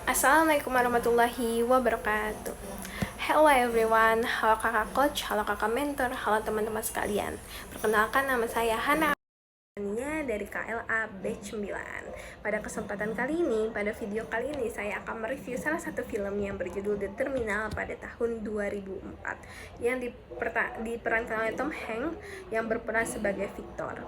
Assalamualaikum warahmatullahi wabarakatuh. Hello everyone, halo kakak coach, halo kakak mentor, halo teman-teman sekalian. Perkenalkan, nama saya Hana dari KLA Batch 9. Pada kesempatan kali ini, pada video kali ini saya akan mereview salah satu film yang berjudul The Terminal pada tahun 2004 yang diperankan oleh Tom Hanks yang berperan sebagai Victor.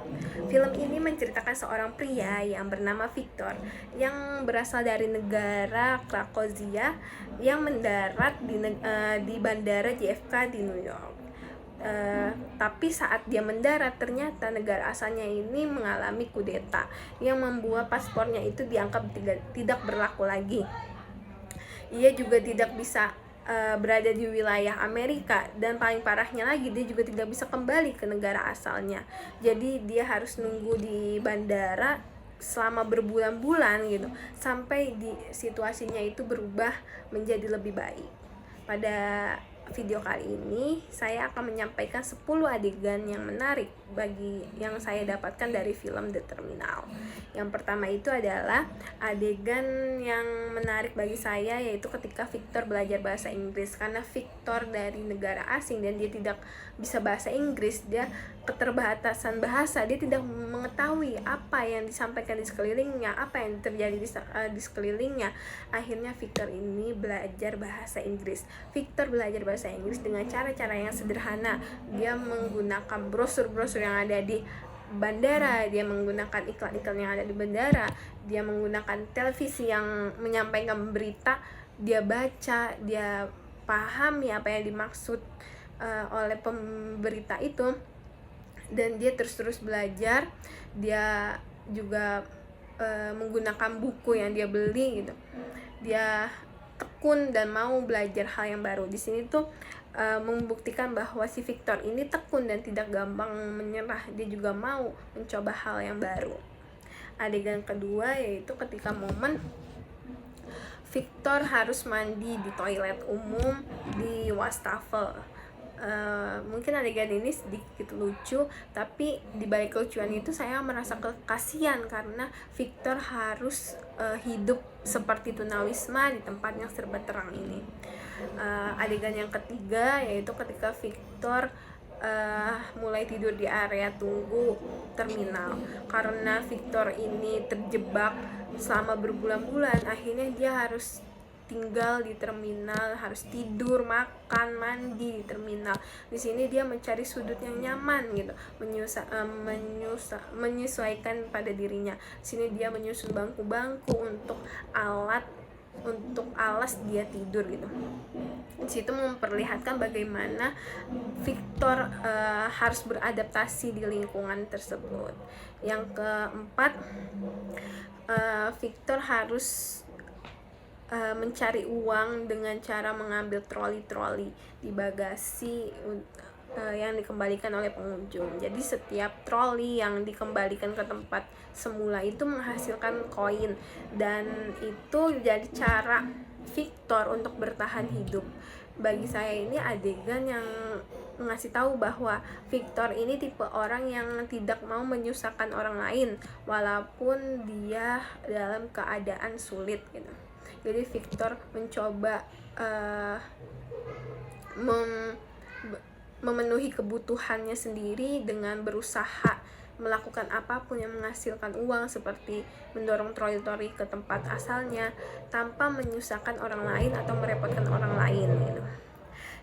Film ini menceritakan seorang pria yang bernama Victor yang berasal dari negara Krakozia yang mendarat di bandara JFK di New York. Tapi saat dia mendarat, ternyata negara asalnya ini mengalami kudeta yang membuat paspornya itu dianggap tidak berlaku lagi. Ia juga tidak bisa berada di wilayah Amerika, dan paling parahnya lagi, dia juga tidak bisa kembali ke negara asalnya. Jadi dia harus nunggu di bandara selama berbulan-bulan gitu, sampai di situasinya itu berubah menjadi lebih baik. Pada video kali ini saya akan menyampaikan 10 adegan yang menarik bagi yang saya dapatkan dari film The Terminal. Yang pertama itu adalah adegan yang menarik bagi saya, yaitu ketika Victor belajar bahasa Inggris. Karena Victor dari negara asing dan dia tidak bisa bahasa Inggris, dia keterbatasan bahasa, dia tidak mengetahui apa yang disampaikan di sekelilingnya, apa yang terjadi di sekelilingnya. Akhirnya Victor ini belajar bahasa Inggris. Victor belajar bahasa Inggris dengan cara-cara yang sederhana. Dia menggunakan brosur-brosur yang ada di bandara, dia menggunakan iklan-iklan yang ada di bandara, dia menggunakan televisi yang menyampaikan berita, dia baca, dia pahami apa yang dimaksud oleh pemberita itu, dan dia terus-terus belajar. Dia juga menggunakan buku yang dia beli gitu. Dia tekun dan mau belajar hal yang baru. Di sini tuh membuktikan bahwa si Victor ini tekun dan tidak gampang menyerah. Dia juga mau mencoba hal yang baru. Adegan kedua yaitu ketika momen Victor harus mandi di toilet umum di wastafel. Mungkin adegan ini sedikit lucu, tapi di balik kelucuan itu saya merasa kasihan karena Victor harus hidup seperti tunawisma di tempat yang serba terang ini. Adegan yang ketiga yaitu ketika Victor mulai tidur di area tunggu terminal. Karena Victor ini terjebak selama berbulan-bulan, akhirnya dia harus tinggal di terminal, harus tidur, makan, mandi di terminal. Di sini dia mencari sudut yang nyaman gitu, menyesuaikan pada dirinya. Di sini dia menyusun bangku-bangku untuk alas dia tidur gitu. Di situ memperlihatkan bagaimana Victor harus beradaptasi di lingkungan tersebut. Yang keempat, Victor harus mencari uang dengan cara mengambil troli-troli di bagasi yang dikembalikan oleh pengunjung. Jadi setiap troli yang dikembalikan ke tempat semula itu menghasilkan koin, dan itu jadi cara Victor untuk bertahan hidup. Bagi saya ini adegan yang ngasih tahu bahwa Victor ini tipe orang yang tidak mau menyusahkan orang lain walaupun dia dalam keadaan sulit gitu. Jadi Victor mencoba memenuhi kebutuhannya sendiri dengan berusaha melakukan apapun yang menghasilkan uang, seperti mendorong troli-troli ke tempat asalnya tanpa menyusahkan orang lain atau merepotkan orang lain gitu.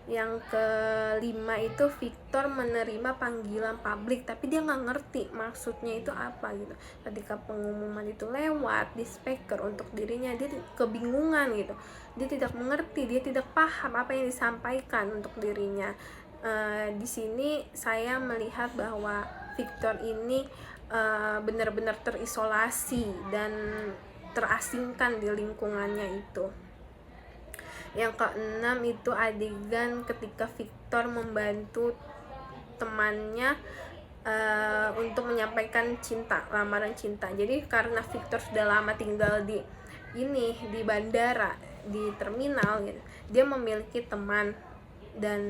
Yang kelima itu Victor menerima panggilan publik, tapi dia nggak ngerti maksudnya itu apa gitu. Ketika pengumuman itu lewat di speaker untuk dirinya, dia kebingungan gitu. Dia tidak mengerti, dia tidak paham apa yang disampaikan untuk dirinya. Di sini saya melihat bahwa Victor ini benar-benar terisolasi dan terasingkan di lingkungannya itu. Yang keenam itu adegan ketika Victor membantu temannya untuk menyampaikan lamaran cinta. Jadi karena Victor sudah lama tinggal di bandara, di terminal gitu, dia memiliki teman, dan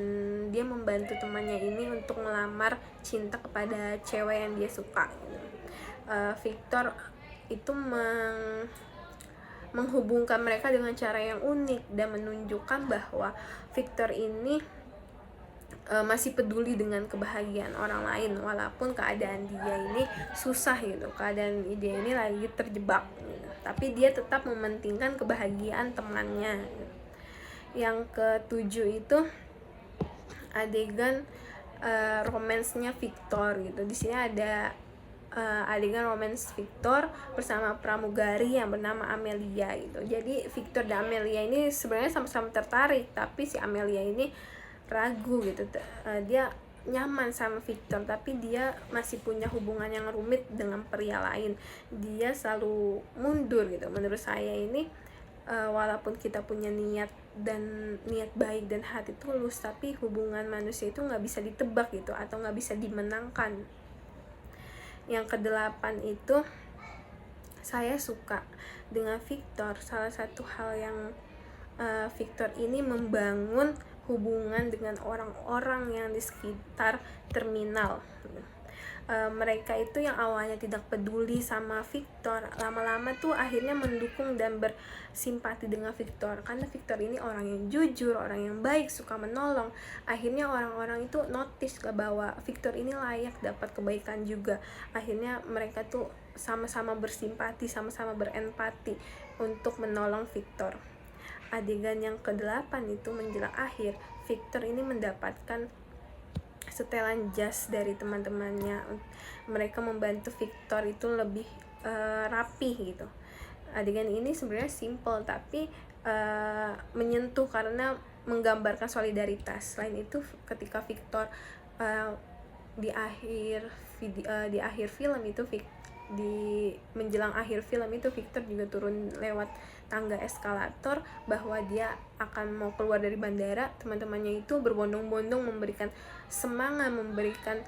dia membantu temannya ini untuk melamar cinta kepada cewek yang dia suka gitu. Victor itu menghubungkan mereka dengan cara yang unik dan menunjukkan bahwa Victor ini masih peduli dengan kebahagiaan orang lain walaupun keadaan dia ini susah gitu, keadaan dia ini lagi terjebak gitu. Tapi dia tetap mementingkan kebahagiaan temannya gitu. Yang ketujuh itu adegan romansnya Victor gitu. Di sini ada adegan romance Victor bersama pramugari yang bernama Amelia gitu. Jadi Victor dan Amelia ini sebenarnya sama-sama tertarik, tapi si Amelia ini ragu gitu. Dia nyaman sama Victor, tapi dia masih punya hubungan yang rumit dengan pria lain. Dia selalu mundur gitu. Menurut saya ini walaupun kita punya niat baik dan hati tulus, tapi hubungan manusia itu nggak bisa ditebak gitu, atau nggak bisa dimenangkan. Yang kedelapan itu saya suka dengan Victor. Salah satu hal yang Victor ini membangun hubungan dengan orang-orang yang di sekitar terminal. Mereka itu yang awalnya tidak peduli sama Victor, lama-lama tuh akhirnya mendukung dan bersimpati dengan Victor, karena Victor ini orang yang jujur, orang yang baik, suka menolong. Akhirnya orang-orang itu notice bahwa Victor ini layak dapat kebaikan juga. Akhirnya mereka tuh sama-sama bersimpati, sama-sama berempati untuk menolong Victor. Adegan yang ke-8 itu menjelang akhir, Victor ini mendapatkan setelan jas dari teman-temannya. Mereka membantu Victor itu lebih rapi gitu. Adegan ini sebenarnya simple tapi menyentuh karena menggambarkan solidaritas. Selain itu ketika Victor di akhir film itu di menjelang akhir film itu Victor juga turun lewat tangga eskalator, bahwa dia akan mau keluar dari bandara. Teman-temannya itu berbondong-bondong memberikan semangat, memberikan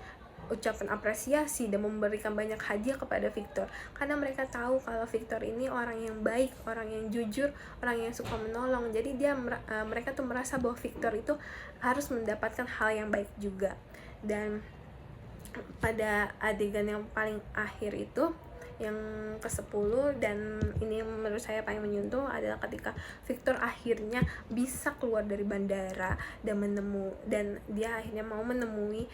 ucapan apresiasi dan memberikan banyak hadiah kepada Victor, karena mereka tahu kalau Victor ini orang yang baik, orang yang jujur, orang yang suka menolong. Jadi mereka tuh merasa bahwa Victor itu harus mendapatkan hal yang baik juga. Dan pada adegan yang paling akhir itu, yang ke-10, dan ini menurut saya paling menyentuh, adalah ketika Victor akhirnya bisa keluar dari bandara dan dia akhirnya mau menemui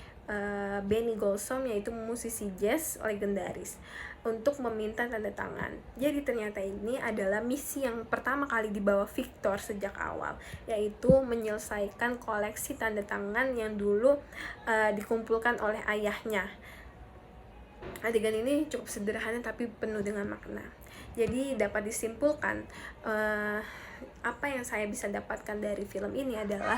Benny Golson, yaitu musisi jazz legendaris, untuk meminta tanda tangan. Jadi ternyata ini adalah misi yang pertama kali dibawa Victor sejak awal, yaitu menyelesaikan koleksi tanda tangan yang dulu dikumpulkan oleh ayahnya. Adegan ini cukup sederhana tapi penuh dengan makna. Jadi dapat disimpulkan, apa yang saya bisa dapatkan dari film ini adalah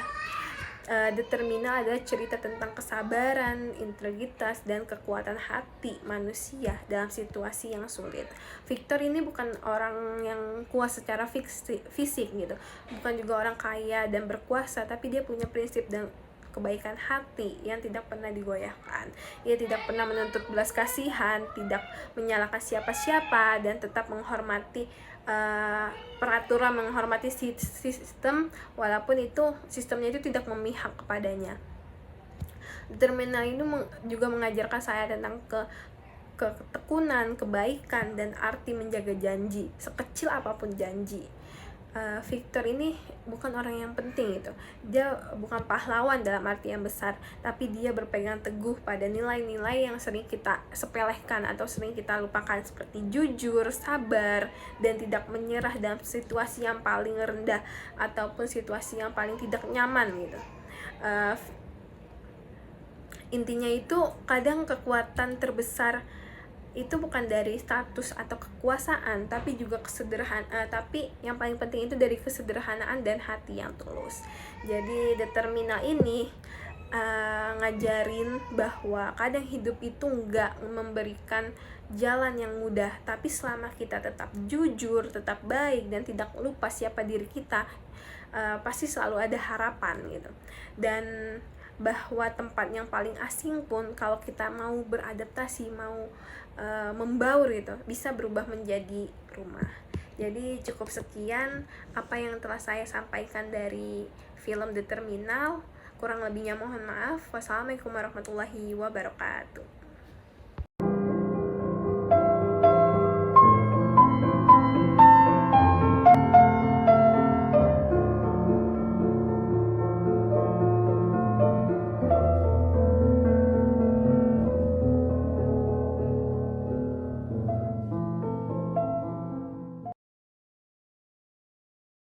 The Terminal adalah cerita tentang kesabaran, integritas, dan kekuatan hati manusia dalam situasi yang sulit. Victor ini bukan orang yang kuat secara fisik gitu, bukan juga orang kaya dan berkuasa, tapi dia punya prinsip dan kebaikan hati yang tidak pernah digoyahkan. Ia tidak pernah menuntut belas kasihan, tidak menyalahkan siapa-siapa, dan tetap menghormati peraturan, menghormati sistem, walaupun itu sistemnya itu tidak memihak kepadanya. Terminal ini juga mengajarkan saya tentang ketekunan, kebaikan, dan arti menjaga janji, sekecil apapun janji. Victor ini bukan orang yang penting gitu. Dia bukan pahlawan dalam arti yang besar, tapi dia berpegang teguh pada nilai-nilai yang sering kita sepelehkan atau sering kita lupakan, seperti jujur, sabar, dan tidak menyerah dalam situasi yang paling rendah ataupun situasi yang paling tidak nyaman gitu. Intinya itu, kadang kekuatan terbesar itu bukan dari status atau kekuasaan, tapi juga tapi yang paling penting itu dari kesederhanaan dan hati yang tulus. Jadi The Terminal ini ngajarin bahwa kadang hidup itu nggak memberikan jalan yang mudah, tapi selama kita tetap jujur, tetap baik, dan tidak lupa siapa diri kita, pasti selalu ada harapan gitu. Dan bahwa tempat yang paling asing pun, kalau kita mau beradaptasi, mau membaur gitu, bisa berubah menjadi rumah. Jadi cukup sekian apa yang telah saya sampaikan dari film The Terminal. Kurang lebihnya mohon maaf. Wassalamualaikum warahmatullahi wabarakatuh.